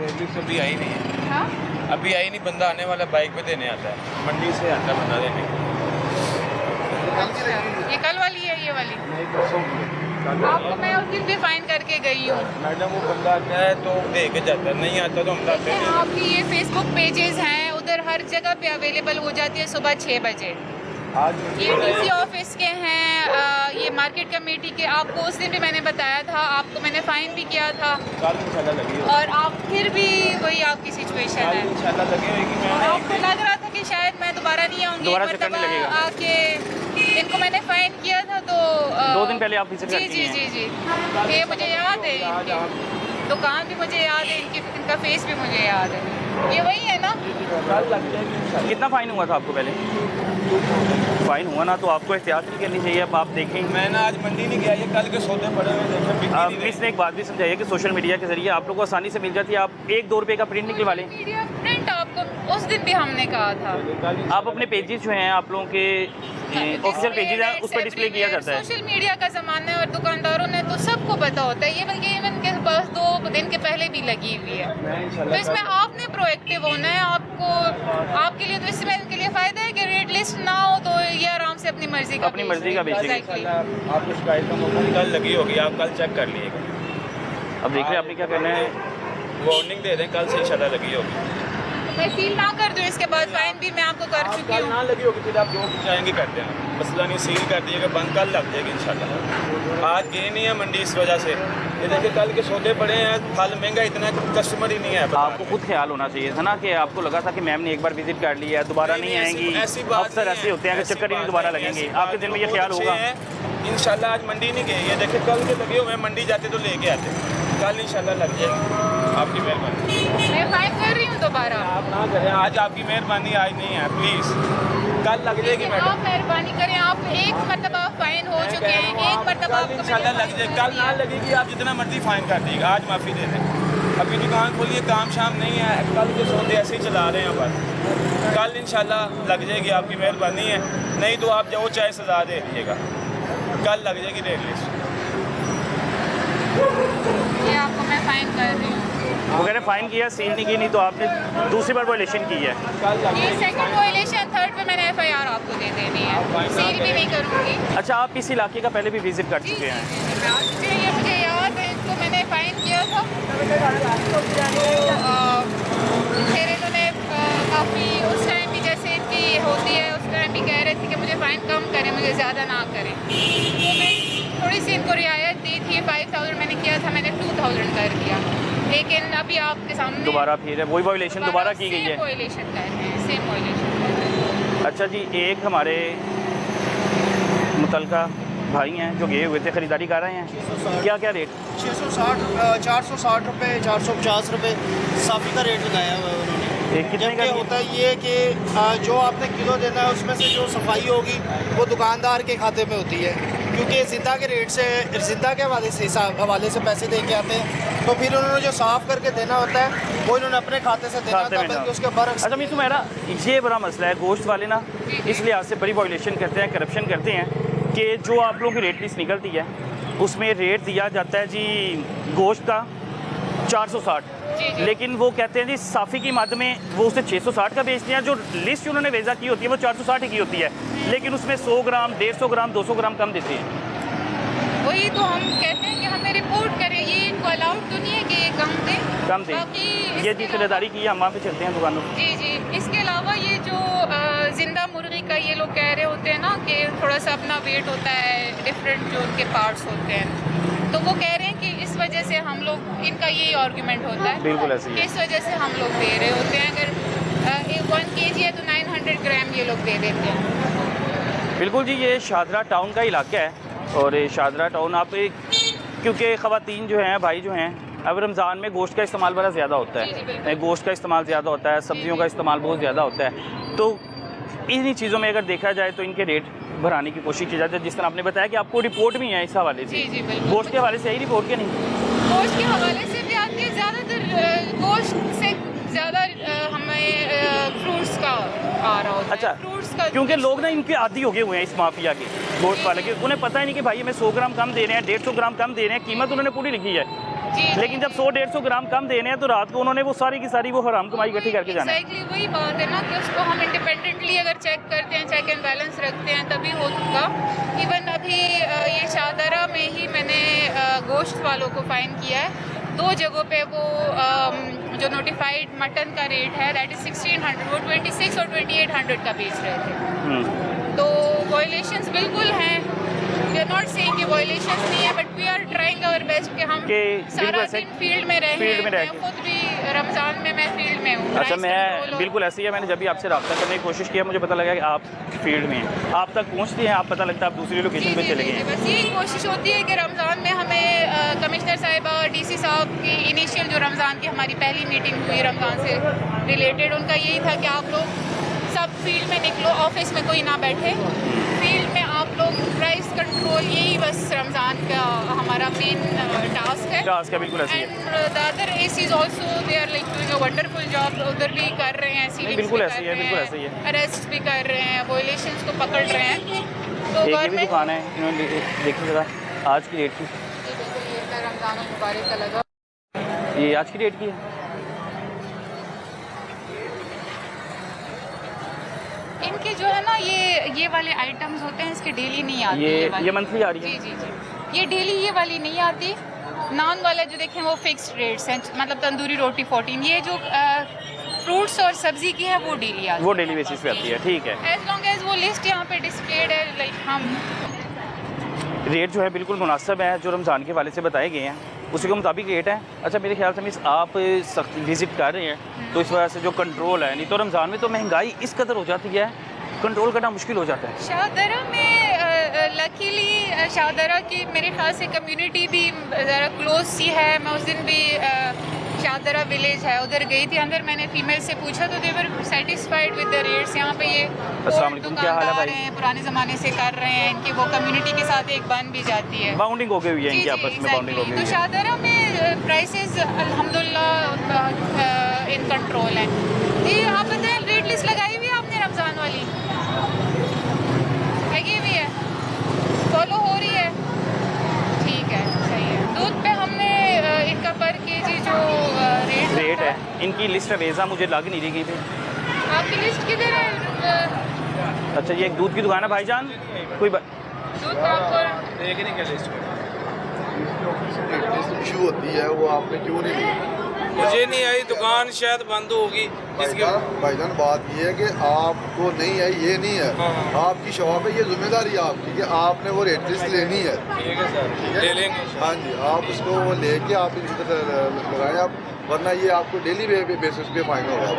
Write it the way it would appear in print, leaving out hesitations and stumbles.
Rate अभी आई नहीं है। हाँ? अभी आई नहीं, बंदा आने वाला बाइक पे देने आता है, मंडी से आता है बंदा देने। अच्छा, ये कल वाली है ये वाली? नहीं, परसों आपको मैं उस दिन भी फाइन करके गई हूँ। मैडम वो बंदा आता है तो दे के जाता है, नहीं आता तो हम लाते नहीं। आपकी ये फेसबुक पेजेस हैं, उधर हर जगह पे अवेलेबल हो जाती है सुबह 6 बजे। आज ये डीसी ऑफिस के हैं, ये मार्केट कमेटी के। आपको उस दिन भी मैंने बताया था, आपको मैंने फाइन भी किया था कल इंशाल्लाह लगी और आप फिर भी वही आपकी सिचुएशन है। इंशाल्लाह लगी होगी। और आपको लग रहा था कि शायद मैं दोबारा नहीं आऊँगी, दोबारा चक्कर नहीं लगेगा। आके इनको मैंने फाइन किया था तो 2 दिन पहले आप विजिट जी करती जी हैं। जी जी, ये मुझे याद है, इनकी दुकान भी मुझे याद है, इनका फेस भी मुझे याद है। ये वही है ना? कल लग जाएगी। कितना फ़ाइन हुआ था आपको पहले? फ़ाइन हुआ ना तो आपको एहतियात नहीं करनी चाहिए। अब आप देखें, मैं ना आज मंडी नहीं गया, ये कल के सौदे पड़े हुए देखे, बिकी आप नहीं रहे। इसने एक बात भी समझाइए कि सोशल मीडिया के जरिए आप लोग को आसानी से मिल जाती है। आप 1-2 रुपये का प्रिंट निकलवा लें। मीडिया प्रिंट आपको उस दिन भी हमने कहा था। आप अपने पेजेस जो हैं, आप लोगों के ऑफिशियल पेजेस हैं, उस पर डिस्प्ले किया जाता है। सोशल मीडिया का ज़माना है और दुकानदारों ने तो सबको पता होता है, ये बल्कि इवन के पास 2 दिन के पहले भी लगी हुई है। तो इसमें आपने प्रोएक्टिव होना है। आपको आपके लिए तो इसमें इनके लिए फ़ायदा है कि रेट लिस्ट ना हो तो ये आराम से अपनी मर्जी का बेचेंगे। आपको शिकायत का मौका नहीं, कल लगी होगी, आप कल चेक कर लीजिएगा। अब देख रहे हैं आपने क्या करना है। वार्निंग दे दें, कल से इंशाल्लाह लगी होगी। मैं सील ना कर दूँ इसके बाद फाइन भी मैं आपको कर चुकी कल हूँ। ना लगी होगी फिर आप जो चाहेंगे करते हैं, मसला नहीं, सील कर दीजिएगा, बंद कल लग जाएगी इंशाल्लाह। आज गए नहीं है मंडी इस वजह से, ये देखिए कल के सौदे पड़े हैं, फल महंगा इतना कस्टमर ही नहीं है। आपको खुद ख्याल होना चाहिए था ना कि आपको लगा था कि मैम ने एक बार विजिट कर लिया है, दोबारा नहीं आएंगी। अक्सर ऐसे होते हैं कि चक्कर ही नहीं दोबारा लगेंगे। आपके दिल में ये ख्याल होगा। इंशाल्लाह आज मंडी नहीं गए, ये देखिए कल के लगे हुए हैं, मंडी जाते तो लेके आते, कल इंशाल्लाह लग जाएगी। आपकी मेहरबानी। मैं फाइन कर रही हूँ दोबारा। आप ना करें, आज आपकी मेहरबानी आज नहीं है, प्लीज़ कल लग जाएगी मैडम। आप मेहरबानी करें, आप एक मरतबा फाइन हो चुके हैं, एक मरतबा कल इंशाल्लाह लग जाएगी। कल ना लगेगी, आप जितना मर्जी फाइन कर दीजिएगा, आज माफ़ी दे दें। अभी दुकान खोलिए, काम शाम नहीं है, कल के सौदे ऐसे ही चला रहे हैं बस। कल इंशाल्लाह लग जाएगी, आपकी मेहरबानी है, नहीं तो आप जो चाहे सज़ा दे दीजिएगा, कल लग जाएगी रेट लिस्ट। ये आपको मैं फाइन कर रही हूँ। वो कह रहे फ़ाइन किया, सील नहीं की, नहीं तो आपने दूसरी बार वायलेशन की है। ये सेकंड वायलेशन, थर्ड पे मैंने एफआईआर आपको दे देनी है, सील भी नहीं करूँगी। अच्छा, आप इस इलाके का पहले भी विजिट कर जी चुके हैं? मैं आ चुकी हूँ, ये मुझे याद है, इनको मैंने फाइन किया था। तो फिर इन्होंने काफ़ी उस टाइम भी जैसे इनकी होती है, उस टाइम भी कह रहे थे कि मुझे फ़ाइन कम करें, मुझे ज़्यादा ना करें। तो मैं थोड़ी सी इनको रियायत दी थी, 5000 मैंने किया था, मैंने 2000 कर दिया। लेकिन अभी आपके सामने दोबारा फिर वही वायलेशन दोबारा की गई है। सेम वायलेशन कर रहे हैं, सेम वायलेशन कर रहे हैं। अच्छा जी, एक हमारे मुतलका भाई हैं जो गए हुए थे, ख़रीदारी कर रहे हैं, क्या क्या रेट? 660 460 रुपये, 450 रुपये साफ़ी का रेट लगाया हुआ है उन्होंने। कितने का जबकि होता ये कि जो आपने किलो देना है उसमें से जो सफाई होगी वो दुकानदार के खाते में होती है, क्योंकि ज़िंदा के रेट से, ज़िंदा के हवाले से पैसे दे के आते हैं, तो फिर उन्होंने जो साफ़ करके देना होता है वो इन्होंने अपने खाते से देना होता है, बल्कि उसके बरक्स। अच्छा मिसू मेरा ये बड़ा मसला है, गोश्त वाले ना इस लिहाज से बड़ी वायलेशन करते हैं, करप्शन करते हैं कि जो आप लोगों की रेट लिस्ट निकलती है उसमें रेट दिया जाता है जी गोश्त का 460, लेकिन वो कहते हैं जी साफ़ी की मद में वो उसे 660 का बेचते हैं। जो लिस्ट उन्होंने वेज़ा की होती है वो 460 की होती है, लेकिन उसमें 100 ग्राम, 150 ग्राम, 200 ग्राम कम देते हैं। वही तो हम कहते हैं कि हमें रिपोर्ट करें, ये इनको अलाउड तो नहीं है कि ये कम दें। ये जी खरीदारी की हम वहाँ पे चलते हैं दुकानों। जी जी, इसके अलावा ये जो ज़िंदा मुर्गी का ये लोग कह रहे होते हैं ना कि थोड़ा सा अपना वेट होता है, डिफरेंट जो उनके पार्ट्स होते हैं, तो वो कह रहे हैं कि इस वजह से हम लोग, इनका यही आर्गूमेंट होता है बिल्कुल ऐसे ही है। इस वजह से हम लोग दे रहे होते हैं। अगर 1 kg है तो 900 ग्राम ये लोग दे देते हैं। बिल्कुल जी, ये शादरा टाउन का इलाका है और ये शादरा टाउन आप क्योंकि ख़वातीन जो हैं, भाई जो हैं, अब रमज़ान में गोश्त का इस्तेमाल बड़ा ज़्यादा होता है, गोश्त का इस्तेमाल ज़्यादा होता है, सब्जियों का इस्तेमाल बहुत ज़्यादा होता है, तो इन्हीं चीज़ों में अगर देखा जाए तो इनके रेट बढ़ाने की कोशिश की जाती है। जिस तरह आपने बताया कि आपको रिपोर्ट भी है इस हवाले से, गोश्त के हवाले से यही रिपोर्ट के नहीं, गोश्त के हवाले से भी आती है, ज़्यादातर गोश्त से ज़्यादा हमें फ्रूट्स का आ रहा होता है। अच्छा, फ्रूट्स का, क्योंकि लोग ना इनके आदी हो गए हुए हैं इस माफिया के, गोश्त वाले के, उन्हें पता ही नहीं कि भाई हमें 100 ग्राम कम दे रहे हैं, 150 ग्राम कम दे रहे हैं, कीमत उन्होंने पूरी लिखी है, जी। लेकिन जब 100-150 ग्राम कम देने हैं तो रात को उन्होंने वो सारी की सारी वो हराम कमाई इकट्ठी करके जाना है। Exactly वही बात है ना कि उसको हम इंडिपेंडेंटली अगर चेक करते हैं, चेक एंड बैलेंस रखते हैं तभी होगा। इवन अभी ये शाहदरा में ही मैंने गोश्त वालों को फाइन किया है 2 जगहों पे। वो जो नोटिफाइड मटन का रेट है दैट इज़ 1600, वो 26 और 2800 का बेच रहे थे। तो वायलेशंस बिल्कुल हैं। वी आर नॉट सेइंग कि वायलेशंस नहीं है, but we are trying our best कि हम सारा दिन फील्ड में रहे। मैं खुद भी रमज़ान में मैं फील्ड में हूँ। अच्छा, मैं बिल्कुल ऐसे ही है। मैंने जब भी आपसे रब्ता करने की कोशिश किया मुझे पता लगा कि आप फील्ड में हैं, आप तक पहुँचते हैं, आप पता लगता है आप दूसरी लोकेशन पे चले गए हैं। बस यही कोशिश होती है कि रमज़ान में हमें कमिश्नर साहिबा, डीसी साहब की इनिशियल जो रमज़ान की हमारी पहली मीटिंग हुई रमज़ान से रिलेटेड, उनका यही था कि आप लोग सब फील्ड में निकलो, ऑफिस में कोई ना बैठे, फील्ड में आप लोग प्राइस कंट्रोल, यही बस रमज़ान का हमारा मेन टास्क है। टास्क है, बिल्कुल ऐसे ही है। And the other ACs also they are like doing a wonderful job. उधर भी कर रहे हैं, सीलिंग्स बिल्कुल भी ऐसे ही कर है, रहे बिल्कुल ऐसे ही हैं, है। अरेस्ट भी कर रहे हैं, वायलेशंस को पकड़ रहे हैं। तो एक ये भी गवर्नमेंट दुकान है, इन्होंने देखिए ज़रा आज की डेट की, बिल्कुल ये रमज़ान मुबारक का लगा। ये आज की डेट की है। इनके जो है ना ये वाले आइटम्स होते हैं, इसके डेली नहीं आती। ये मंथली आ रही है। जी जी जी, ये डेली ये वाली नहीं आती। नान वाला जो देखें वो फिक्स्ड रेट्स हैं, मतलब तंदूरी रोटी 14। ये जो फ्रूट्स और सब्जी की है वो डेली आती है, वो डेली बेसिस पे आती है, ठीक है। एज लॉन्ग एज वो लिस्ट यहाँ पे डिस्प्लेड है। लाइक हम रेट जो है बिल्कुल मुनासिब है, जो रमज़ान के वाले से बताए गए हैं उसी के मुताबिक रेट है। अच्छा, मेरे ख्याल से मिस आप सख्त विज़िट कर रहे हैं तो इस वजह से जो कंट्रोल है, नहीं तो रमज़ान में तो महंगाई इस कदर हो जाती है, कंट्रोल करना मुश्किल हो जाता है। शाहदरा में लकीली शाहदरा की मेरे ख्याल से कम्युनिटी भी ज़रा क्लोज सी है। मैं उस दिन भी शाहदरा विलेज है उधर गई थी, अंदर मैंने फीमेल से पूछा तो they were satisfied with the rates. यहाँ पे ये अस्सलाम वालेकुम, क्या हाल है भाई? हैं, पुराने ज़माने से कर रहे हैं, इनकी वो कम्युनिटी के साथ एक बन भी जाती है, बाउंडिंग हो गई हुई है इनकी आपस में, बाउंडिंग हो गई तो हुई है। शाहदरा में प्राइसेस अल्हम्दुलिल्लाह इन कंट्रोल हैं। जी आप बताएं, रेट लिस्ट लगाई हुई है आपने रमज़ान वाली? लगी हुई है, फॉलो हो रही है? ठीक है, सही है। दूध पे हमने इनका पर केजी जो रेट है, इनकी लिस्ट वेज़ा मुझे लग नहीं रही थी। आपकी लिस्ट किधर है? अच्छा, ये एक दूध की दुकान है भाईजान, कोई दूध का आपको देखने के लिस्ट में इशू होती है, वो आपने क्यों नहीं ली? मुझे नहीं आई, दुकान शायद बंद होगी इसके। भाईजान बात ये है कि आपको नहीं आई, ये नहीं है, हाँ। आपकी शॉप है, ये जिम्मेदारी है आपकी कि आपने वो रेट लिस्ट लेनी है। ठीक है सर, ले लेंगे। हाँ जी, आप उसको वो लेके आप इधर लगाएं आप, वरना ये आपको डेली बेसिस पे फाइन होगा।